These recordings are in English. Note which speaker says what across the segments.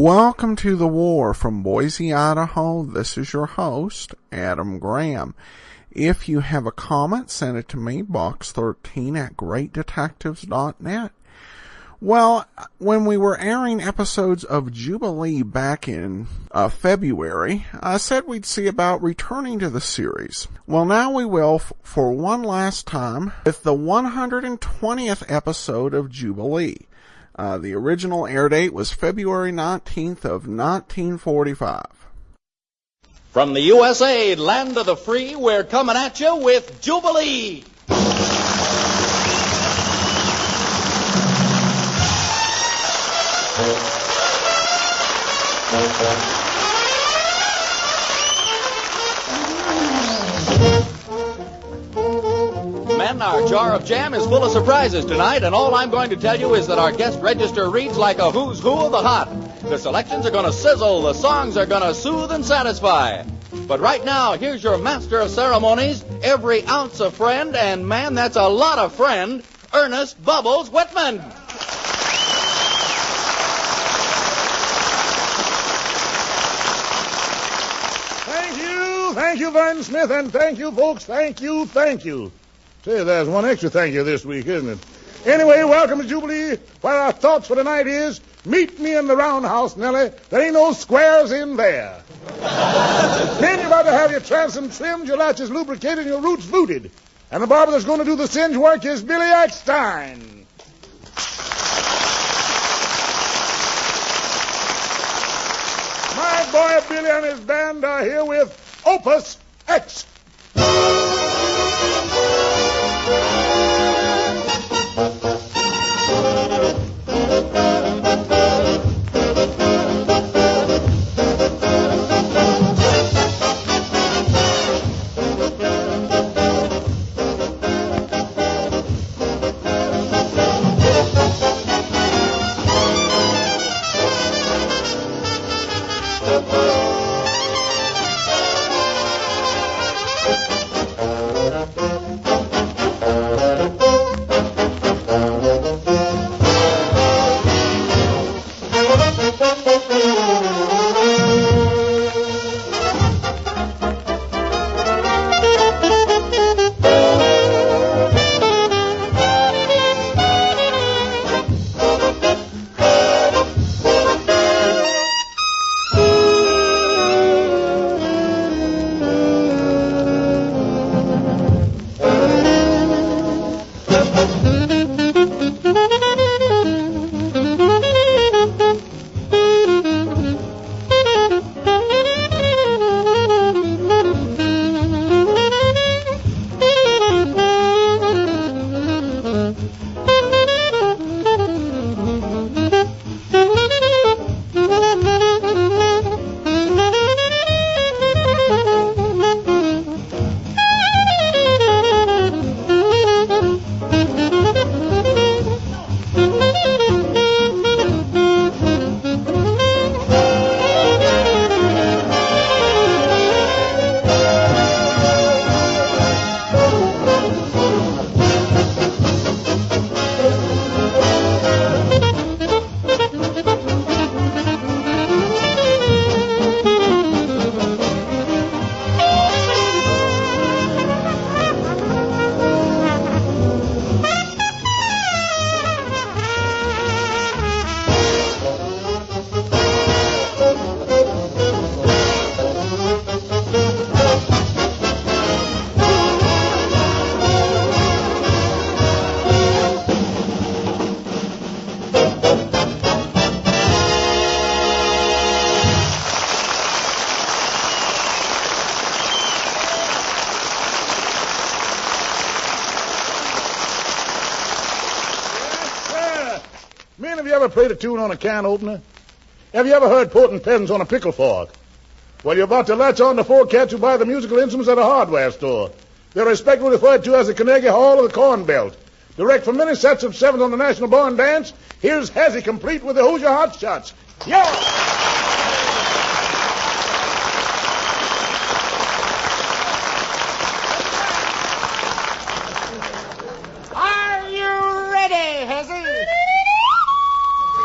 Speaker 1: Welcome to The War from Boise, Idaho. This is your host, Adam Graham. If you have a comment, send it to me, box13@greatdetectives.net. Well, when we were airing episodes of Jubilee back in February, I said we'd see about returning to the series. Well, now we will for one last time with the 120th episode of Jubilee. The original air date was February 19th of 1945.
Speaker 2: From the USA, land of the free, we're coming at you with Jubilee. Men, our jar of jam is full of surprises tonight, and all I'm going to tell you is that our guest register reads like a who's who of the hot. The selections are going to sizzle, the songs are going to soothe and satisfy. But right now, here's your master of ceremonies, every ounce a friend, and man, that's a lot of friend, Ernest Bubbles Whitman.
Speaker 3: Thank you, Vern Smith, and thank you, folks. Thank you. Say, there's one extra thank you this week, isn't it? Anyway, welcome to Jubilee, where our thoughts for tonight is, meet me in the roundhouse, Nellie. There ain't no squares in there. Then you're about to have your transom trimmed, your latches lubricated, and your roots booted. And the barber that's going to do the singe work is Billy Eckstein. My boy Billy and his band are here with Opus X. Men, have you ever played a tune on a can opener? Have you ever heard potent pens on a pickle fork? Well, you're about to latch on to four cats who buy the musical instruments at a hardware store. They're respectfully referred to as the Carnegie Hall of the Corn Belt. Direct from many sets of sevens on the National Barn Dance, here's Hazzy complete with the Hoosier Hot Shots. Yeah!
Speaker 4: Are you ready, Hazzy?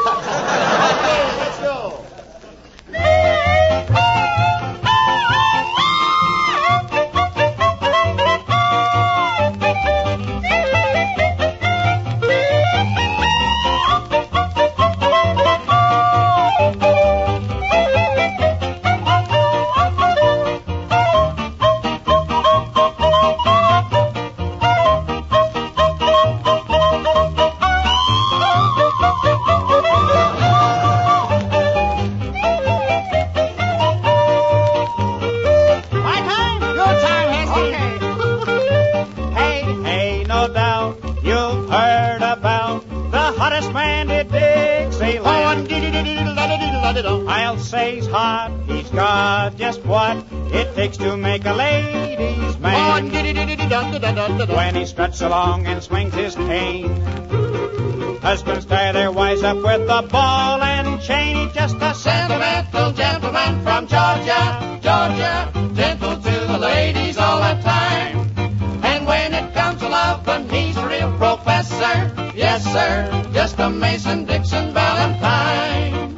Speaker 4: Okay, let's go.
Speaker 5: I'll say he's hot, he's got just what it takes to make a lady's man. When he struts along and swings his cane, husbands tie their wives up with a ball and chain. He's just a sentimental gentleman from Georgia, Georgia, gentle to the ladies all the time. And when it comes to loving, he's a real professor, yes sir, just a Mason-Dixon Valentine.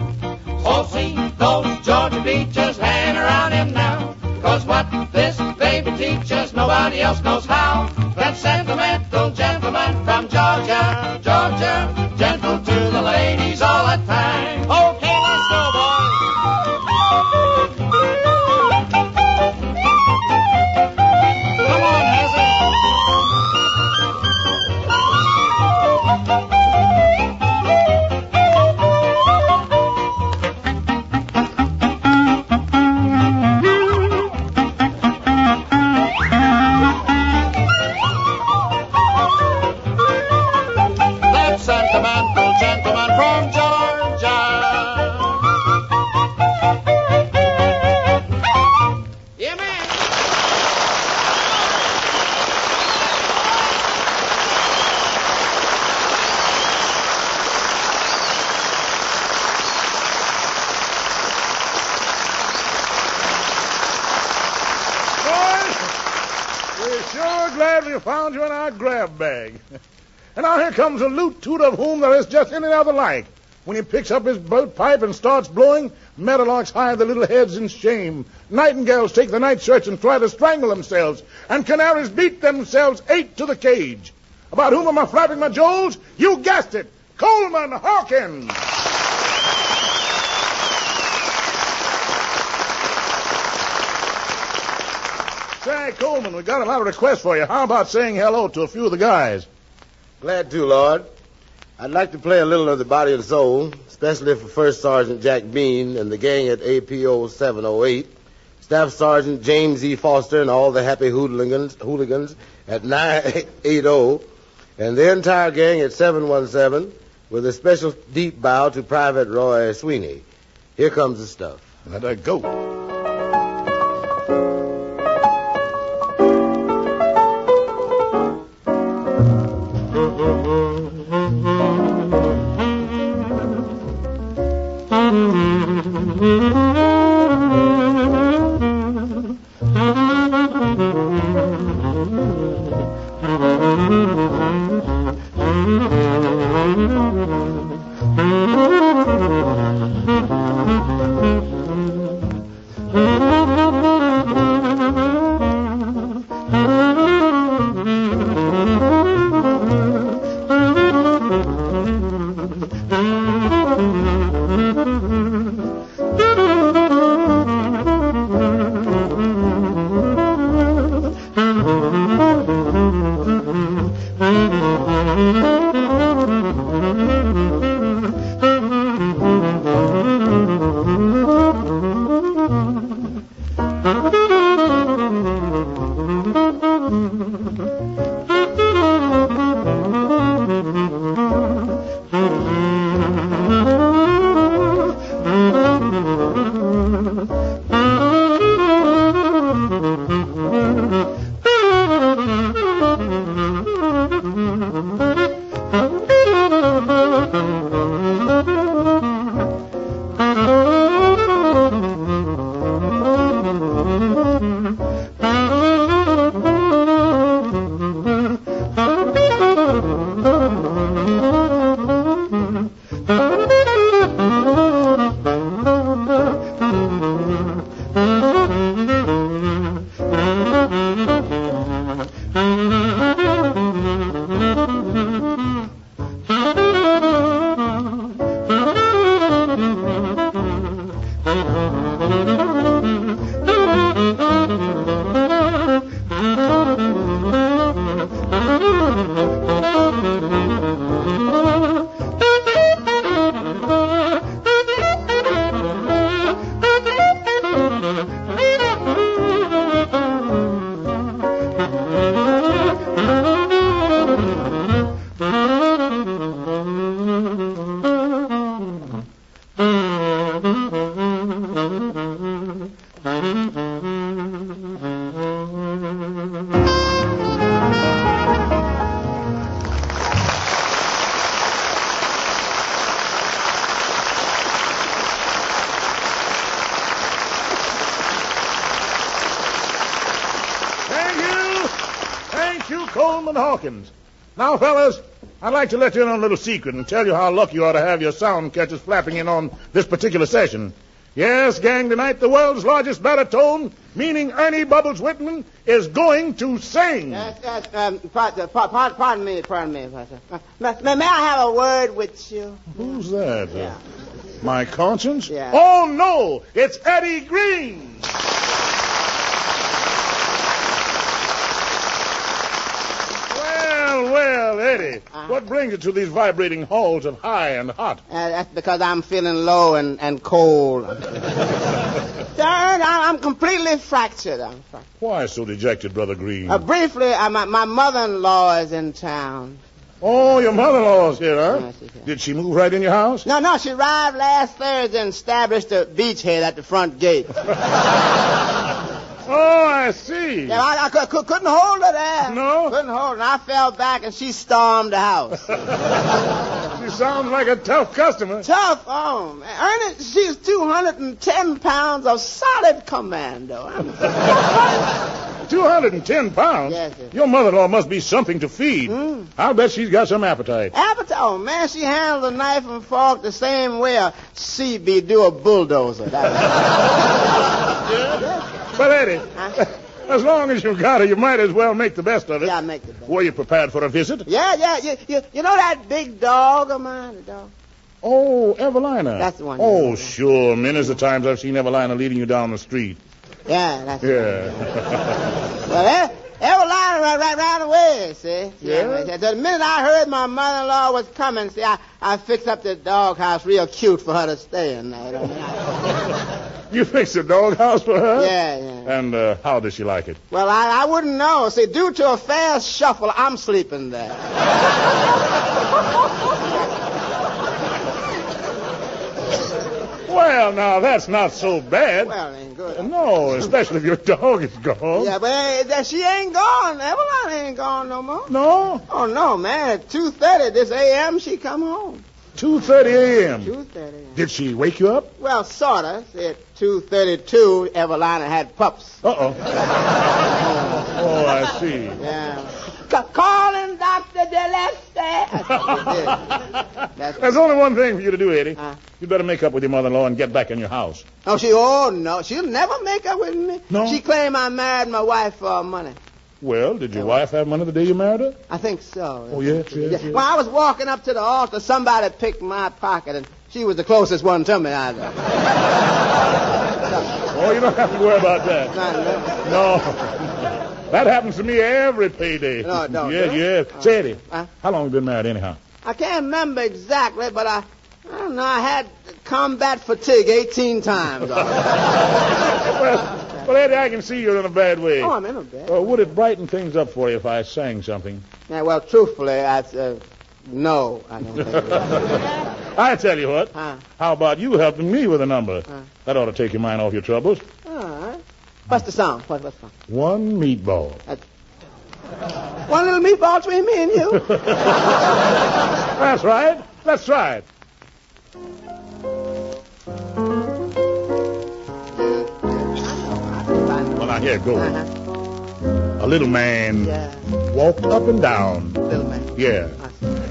Speaker 5: Oh, see those Georgia peaches hang around him now, 'cause what this baby teaches, nobody else knows how. That sentimental gentleman from Georgia, Georgia, gentle to the ladies all the time. Okay, let's go, boys. Come on, Hazard. Sentimental gentleman from Georgia. Yeah, man.
Speaker 3: Boys, we're sure glad we found you in our grab bag. And now here comes a loot toot of whom there is just any other like. When he picks up his boat pipe and starts blowing, meadowlarks hide their little heads in shame. Nightingales take the night search and try to strangle themselves. And canaries beat themselves 8 to the cage. About whom am I flapping my jowls? You guessed it, Coleman Hawkins. Say, Coleman, we got a lot of requests for you. How about saying hello to a few of the guys?
Speaker 6: Glad to, Lord. I'd like to play a little of the Body and Soul, especially for First Sergeant Jack Bean and the gang at APO 708, Staff Sergeant James E. Foster and all the happy hooligans at 980, and the entire gang at 717, with a special deep bow to Private Roy Sweeney. Here comes the stuff.
Speaker 3: Let her go. Thank you, Coleman Hawkins. Now, fellas, I'd like to let you in on a little secret and tell you how lucky you are to have your sound catchers flapping in on this particular session. Yes, gang, tonight the world's largest baritone, meaning Ernie Bubbles Whitman, is going to sing.
Speaker 7: Yes, pardon me. May I have a word with you?
Speaker 3: Who's that?
Speaker 7: Yeah.
Speaker 3: My conscience?
Speaker 7: Yeah.
Speaker 3: Oh, no, it's Eddie Green. Well, Eddie, what brings you to these vibrating halls of high and hot?
Speaker 7: That's because I'm feeling low and cold. I'm completely fractured.
Speaker 3: Why so dejected, Brother Green?
Speaker 7: Briefly, my mother-in-law is in town.
Speaker 3: Oh, your mother-in-law's here, huh?
Speaker 7: Yes, she's here.
Speaker 3: Did she move right in your house?
Speaker 7: No, she arrived last Thursday and established a beachhead at the front gate.
Speaker 3: Oh, I see.
Speaker 7: Yeah, I couldn't hold her there.
Speaker 3: No?
Speaker 7: Couldn't hold her. And I fell back and she stormed the house.
Speaker 3: She sounds like a tough customer.
Speaker 7: Tough? Oh, man. Ernie, she's 210 pounds of solid commando.
Speaker 3: 210 pounds?
Speaker 7: Yes, sir.
Speaker 3: Your mother-in-law must be something to feed. I'll bet she's got some appetite.
Speaker 7: Appetite? Oh, man, she handles a knife and fork the same way a CB do a bulldozer.
Speaker 3: But, Eddie, as long as you've got her, you might as well make the best of it.
Speaker 7: Yeah, make the best.
Speaker 3: Were you prepared for a visit?
Speaker 7: Yeah. You know that big dog of mine, the dog?
Speaker 3: Oh, Evelina.
Speaker 7: That's the one.
Speaker 3: Oh, sure. Many's the times I've seen Evelina leading you down the street.
Speaker 7: Yeah, that's
Speaker 3: Yeah.
Speaker 7: Well, Evelina ran away, see?
Speaker 3: Yeah?
Speaker 7: The minute I heard my mother-in-law was coming, see, I fixed up the doghouse real cute for her to stay in there.
Speaker 3: You fixed a doghouse for her?
Speaker 7: Yeah.
Speaker 3: And how does she like it?
Speaker 7: Well, I wouldn't know. See, due to a fast shuffle, I'm sleeping there.
Speaker 3: Well, now, that's not so bad.
Speaker 7: Well, it ain't good.
Speaker 3: No, especially if your dog is gone.
Speaker 7: Yeah, but she ain't gone. Evelina ain't gone no more.
Speaker 3: No?
Speaker 7: Oh, no, man. At 2:30 this a.m., she come home.
Speaker 3: 2:30 a.m.
Speaker 7: 2:30 a.m.
Speaker 3: Did she wake you up?
Speaker 7: Well, sort of. At 2:32, Evelina had pups.
Speaker 3: Uh-oh. Oh, I see.
Speaker 7: Yeah. Calling Dr. Gillespie.
Speaker 3: There's only one thing for you to do, Eddie. You better make up with your mother-in-law and get back in your house.
Speaker 7: No, she'll never make up with me.
Speaker 3: No?
Speaker 7: She claimed I married my wife for money.
Speaker 3: Well, did your wife have money the day you married her?
Speaker 7: I think so.
Speaker 3: Oh, yes.
Speaker 7: When I was walking up to the altar, somebody picked my pocket, and she was the closest one to me.
Speaker 3: Oh, you don't have to worry about that. No. That happens to me every payday.
Speaker 7: No, it don't.
Speaker 3: Yeah. Say, Eddie, how long have you been married anyhow?
Speaker 7: I can't remember exactly, but I don't know. I had combat fatigue 18 times.
Speaker 3: Well, Eddie, I can see you're in a bad way.
Speaker 7: Oh, I'm in a bad.
Speaker 3: Would it brighten things up for you if I sang something?
Speaker 7: Yeah, well, truthfully, no, I don't think it is.
Speaker 3: I tell you what. How about you helping me with a number? That ought to take your mind off your troubles.
Speaker 7: All right. What's the song? What's the song?
Speaker 3: One meatball.
Speaker 7: One little meatball between me and you?
Speaker 3: That's right. Let's try it. Well, now, here it goes. A little man walked up and down.
Speaker 7: Little man.
Speaker 3: Yeah.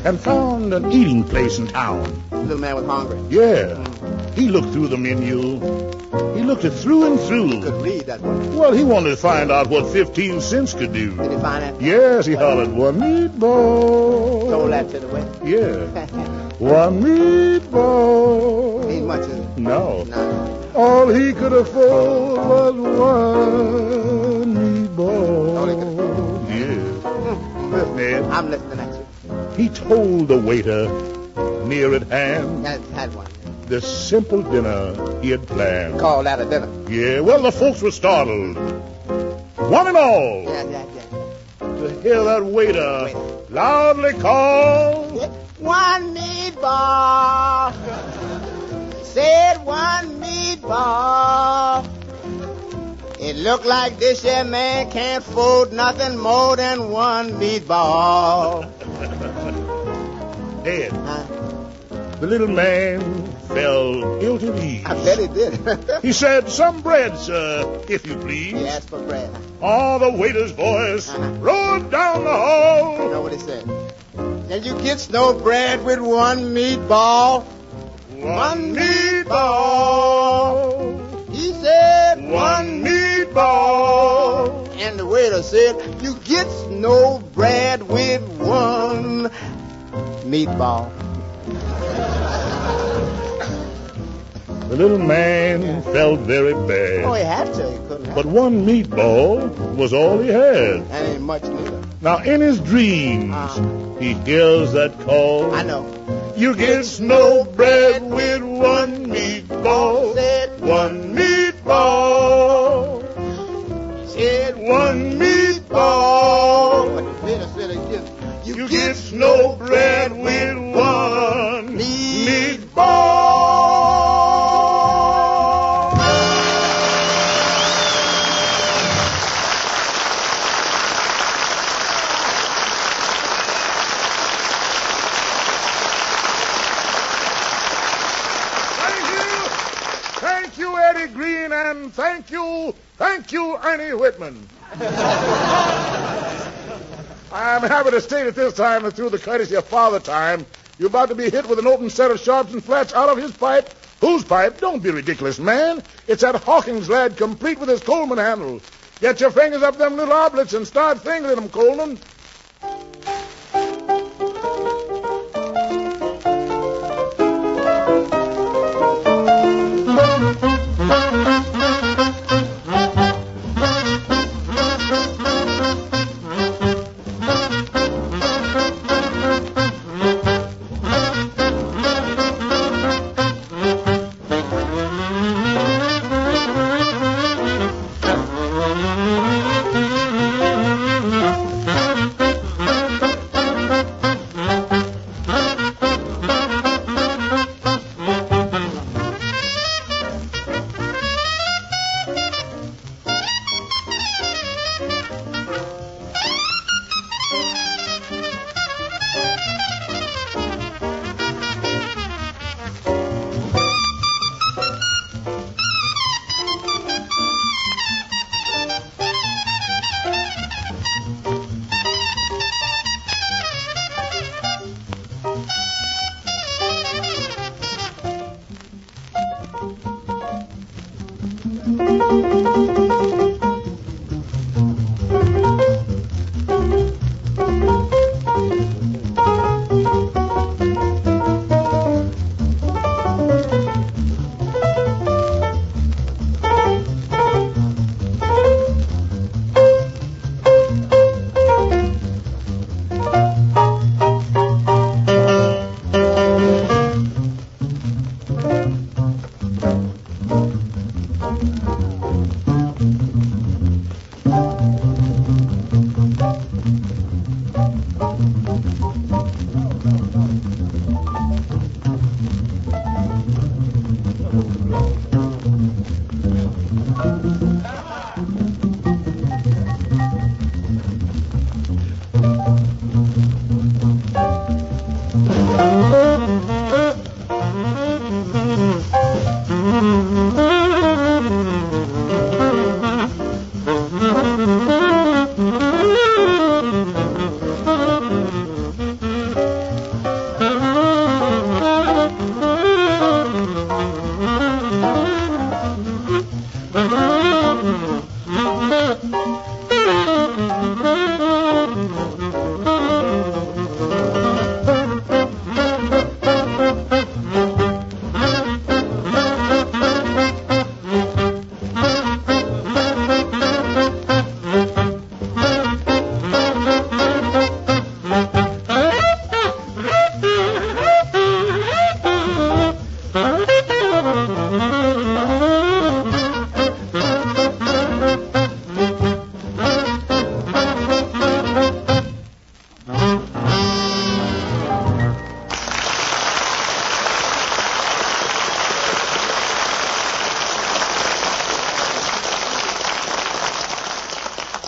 Speaker 3: And found an eating place in town.
Speaker 7: Little man was hungry.
Speaker 3: Yeah. He looked through the menu. He looked it through and through.
Speaker 7: Could read that one.
Speaker 3: Well, he wanted to find out what 15 cents could do.
Speaker 7: Did he find it?
Speaker 3: Yes, he hollered, one meatball.
Speaker 7: Told that to the waiter.
Speaker 3: Yeah. One meatball.
Speaker 7: Ain't much, is it?
Speaker 3: No.
Speaker 7: No.
Speaker 3: All he could afford was one meatball.
Speaker 7: All he could afford.
Speaker 3: Yeah. Ned,
Speaker 7: I'm listening at you.
Speaker 3: he told the waiter near at hand
Speaker 7: Yes, had one.
Speaker 3: the simple dinner he had planned.
Speaker 7: Call that a dinner.
Speaker 3: Yeah, well, the folks were startled, one and all,
Speaker 7: Yeah.
Speaker 3: to hear that waiter loudly call.
Speaker 7: One meatball. Said one meatball. It looked like this here man can't afford nothing more than one meatball.
Speaker 3: Ed, the little man fell ill to ease.
Speaker 7: I bet he did.
Speaker 3: He said, "Some bread, sir, if you please."
Speaker 7: He asked for bread.
Speaker 3: Oh, the waiter's voice roared down the hall.
Speaker 7: You know what he said? Can you get no bread with one meatball?
Speaker 3: One meatball.
Speaker 7: He said,
Speaker 3: One meatball.
Speaker 7: And the waiter said, you get no bread with one meatball.
Speaker 3: The little man felt very bad.
Speaker 7: Oh, he had to. He couldn't have.
Speaker 3: But one meatball was all he had.
Speaker 7: And ain't much neither.
Speaker 3: Now, in his dreams, he hears that call.
Speaker 7: I know.
Speaker 3: You get no bread with one meatball.
Speaker 7: Said
Speaker 3: One meatball.
Speaker 7: said
Speaker 3: One meatball.
Speaker 7: But the waiter said again,
Speaker 3: You get no bread with one meatball. Thank you, Eddie Green, and thank you, Ernie Whitman. I'm happy to state at this time that through the courtesy of Father Time, you're about to be hit with an open set of sharps and flats out of his pipe. Whose pipe? Don't be ridiculous, man. It's that Hawkins lad, complete with his Coleman handle. Get your fingers up them little oblets and start fingering them, Coleman.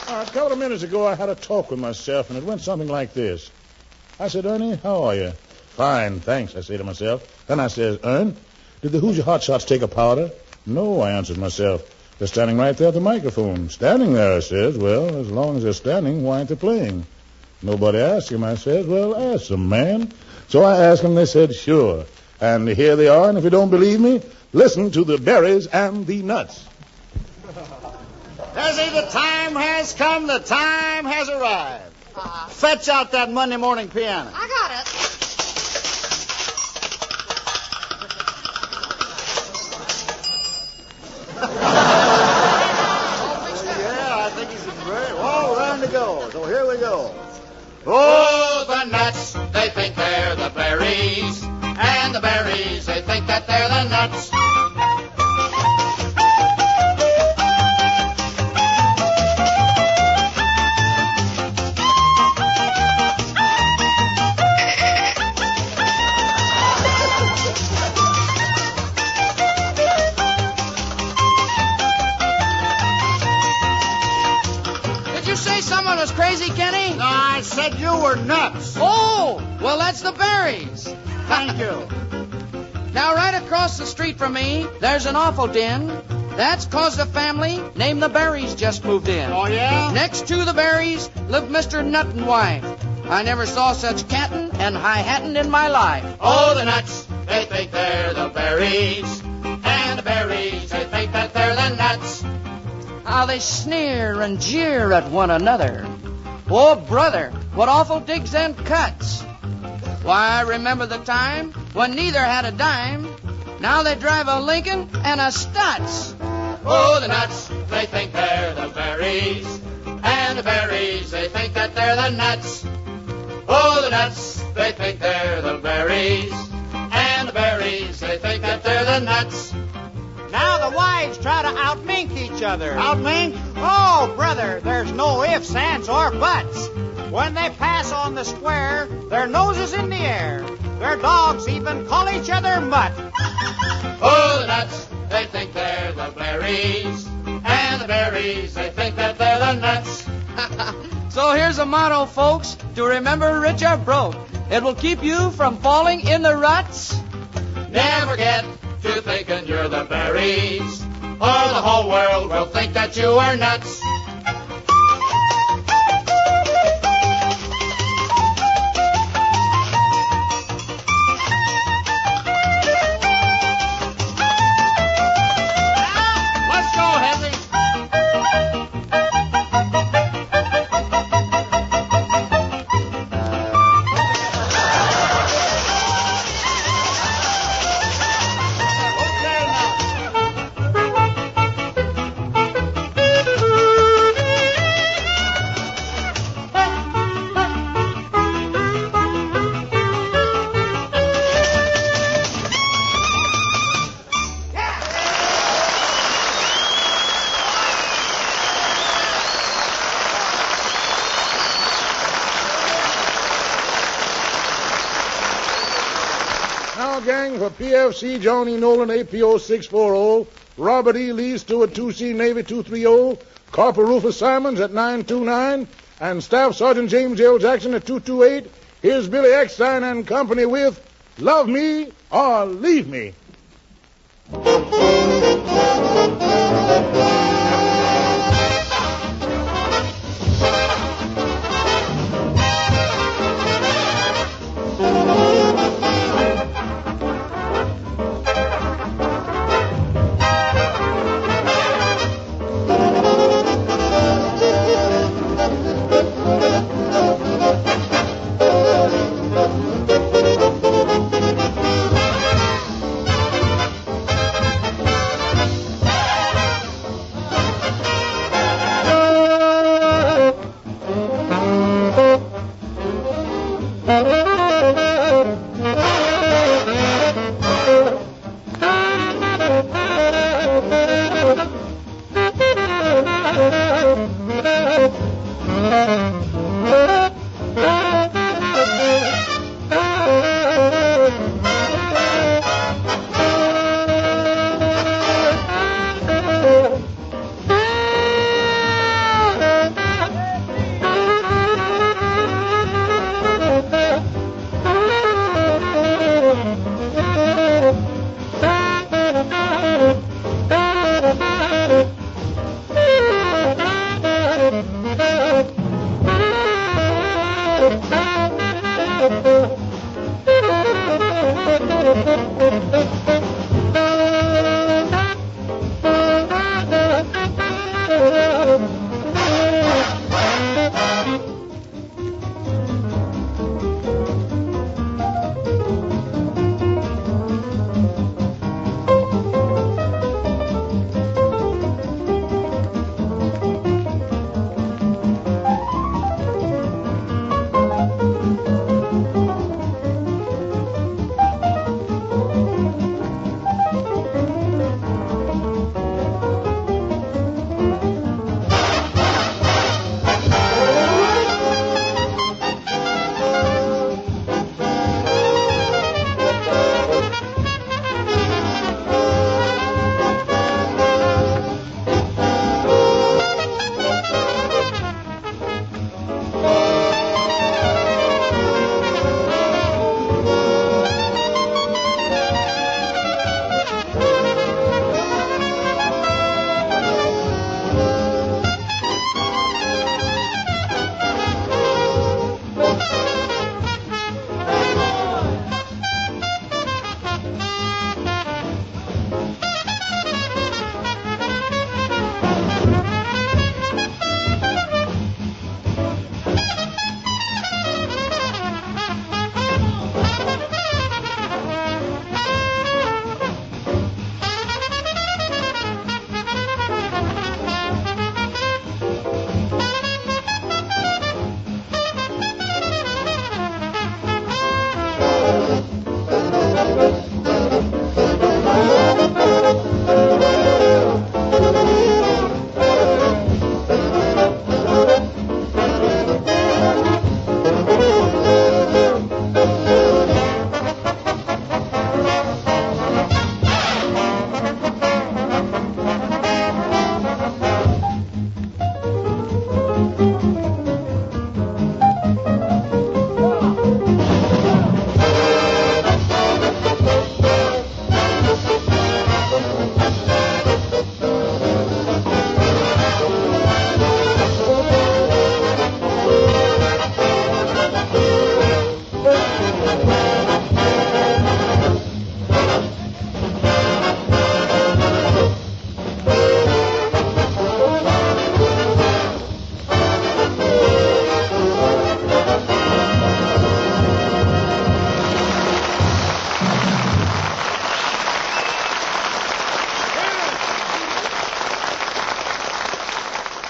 Speaker 3: A couple of minutes ago, I had a talk with myself, and it went something like this. I said, Ernie, how are you? Fine, thanks, I say to myself. Then I says, Ern, did the Hoosier Hotshots take a powder? No, I answers myself. They're standing right there at the microphone. Standing there, I says. Well, as long as they're standing, why aren't they playing? Nobody asked him, I says. Well, ask them, man. So I asked them, they said, sure. And here they are, and if you don't believe me, listen to the berries and the nuts.
Speaker 8: Desi, the time has come, the time has arrived. Fetch out that Monday morning piano.
Speaker 9: I got it.
Speaker 8: Yeah, I think he's ready. All round to go. So here we go.
Speaker 2: Oh, the nuts, they think they're the berries. And the berries, they think that they're the nuts. Did you say someone was crazy, Kenny?
Speaker 8: No, I said you were nuts.
Speaker 2: Oh, well, that's the berries.
Speaker 8: Thank you.
Speaker 2: Now, right across the street from me, there's an awful din. That's 'cause the family named the Berries just moved in.
Speaker 8: Oh, yeah?
Speaker 2: Next to the Berries lived Mr. Nut and wife. I never saw such cattin' and high-hattin' in my life. Oh, the nuts, they think they're the berries. And the berries, they think that they're the nuts. How they sneer and jeer at one another. Oh, brother, what awful digs and cuts. Why, I remember the time when neither had a dime. Now they drive a Lincoln and a Stutz. Oh, the nuts, they think they're the berries. And the berries, they think that they're the nuts. Oh, the nuts, they think they're the berries. And the berries, they think that they're the nuts.
Speaker 5: Now the wives try to outmink each other.
Speaker 8: Outmink?
Speaker 5: Oh, brother, there's no ifs, ands, or buts. When they pass on the square, their noses in the air. Their dogs even call each other mutt.
Speaker 2: Oh, the nuts, they think they're the berries. And the berries, they think that they're the nuts. So here's a motto, folks, to remember rich or broke. It will keep you from falling in the ruts. Never get to thinking you're the berries, or the whole world will think that you are nuts. Let's go, Henry.
Speaker 3: Now, gang, for PFC Johnny Nolan, APO 640, Robert E. Lee, Stewart 2C, Navy 230, Corporal Rufus Simons at 929, and Staff Sergeant James L. Jackson at 228. Here's Billy Eckstein and company with Love Me or Leave Me.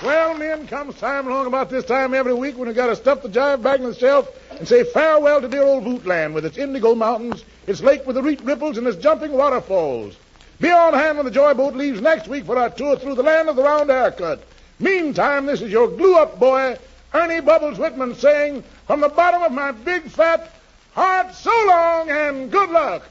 Speaker 3: Well, men, comes time along about this time every week when we got to stuff the jive back in the shelf and say farewell to dear old Vootland with its indigo mountains, its lake with the reed ripples, and its jumping waterfalls. Be on hand when the joy boat leaves next week for our tour through the land of the round haircut. Meantime, this is your glue-up boy, Ernie Bubbles Whitman, saying, from the bottom of my big fat heart, so long and good luck.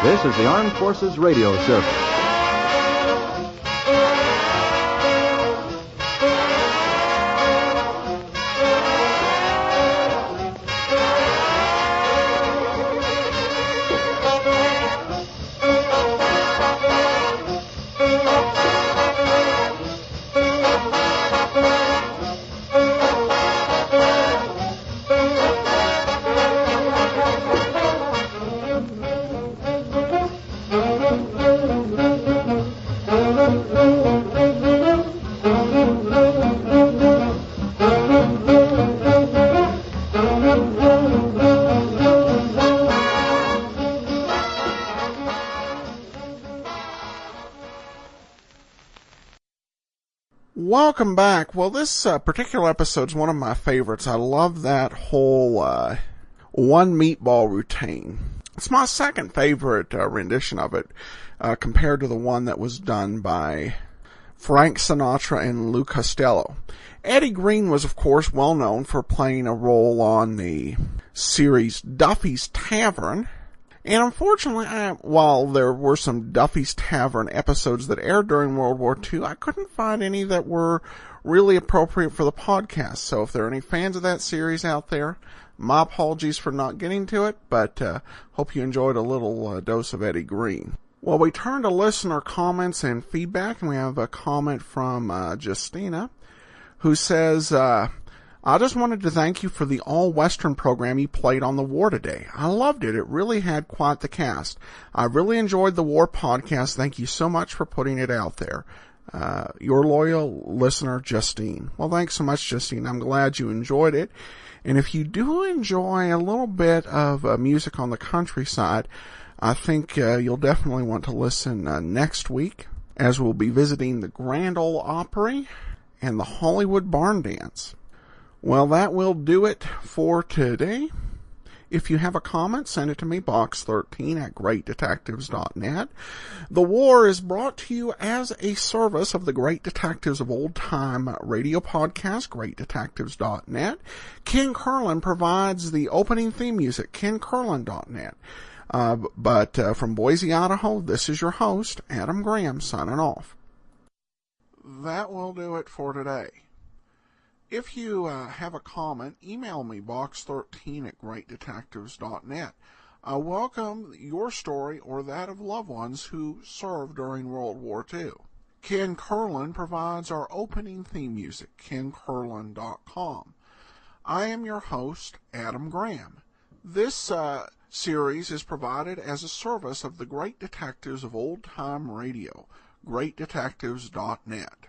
Speaker 9: This is the Armed Forces Radio Service.
Speaker 1: Welcome back. Well, this particular episode's one of my favorites. I love that whole one meatball routine. It's my second favorite rendition of it compared to the one that was done by Frank Sinatra and Lou Costello. Eddie Green was, of course, well known for playing a role on the series Duffy's Tavern, And unfortunately, while there were some Duffy's Tavern episodes that aired during World War II, I couldn't find any that were really appropriate for the podcast. So if there are any fans of that series out there, my apologies for not getting to it, but hope you enjoyed a little dose of Eddie Green. Well, we turn to listener comments and feedback, and we have a comment from Justina, who says, I just wanted to thank you for the all-Western program you played on the war today. I loved it. It really had quite the cast. I really enjoyed the war podcast. Thank you so much for putting it out there. Your loyal listener, Justine. Well, thanks so much, Justine. I'm glad you enjoyed it. And if you do enjoy a little bit of music on the countryside, I think you'll definitely want to listen next week, as we'll be visiting the Grand Ole Opry and the Hollywood Barn Dance. Well, that will do it for today. If you have a comment, send it to me, box13@greatdetectives.net. The War is brought to you as a service of the Great Detectives of Old Time radio podcast, greatdetectives.net. Ken Curlin provides the opening theme music, kencurlin.net. But from Boise, Idaho, this is your host, Adam Graham, signing off. That will do it for today. If you have a comment, email me, box13@greatdetectives.net. I welcome your story or that of loved ones who served during World War II. Ken Curlin provides our opening theme music, kencurlin.com. I am your host, Adam Graham. This series is provided as a service of the Great Detectives of Old Time Radio, greatdetectives.net.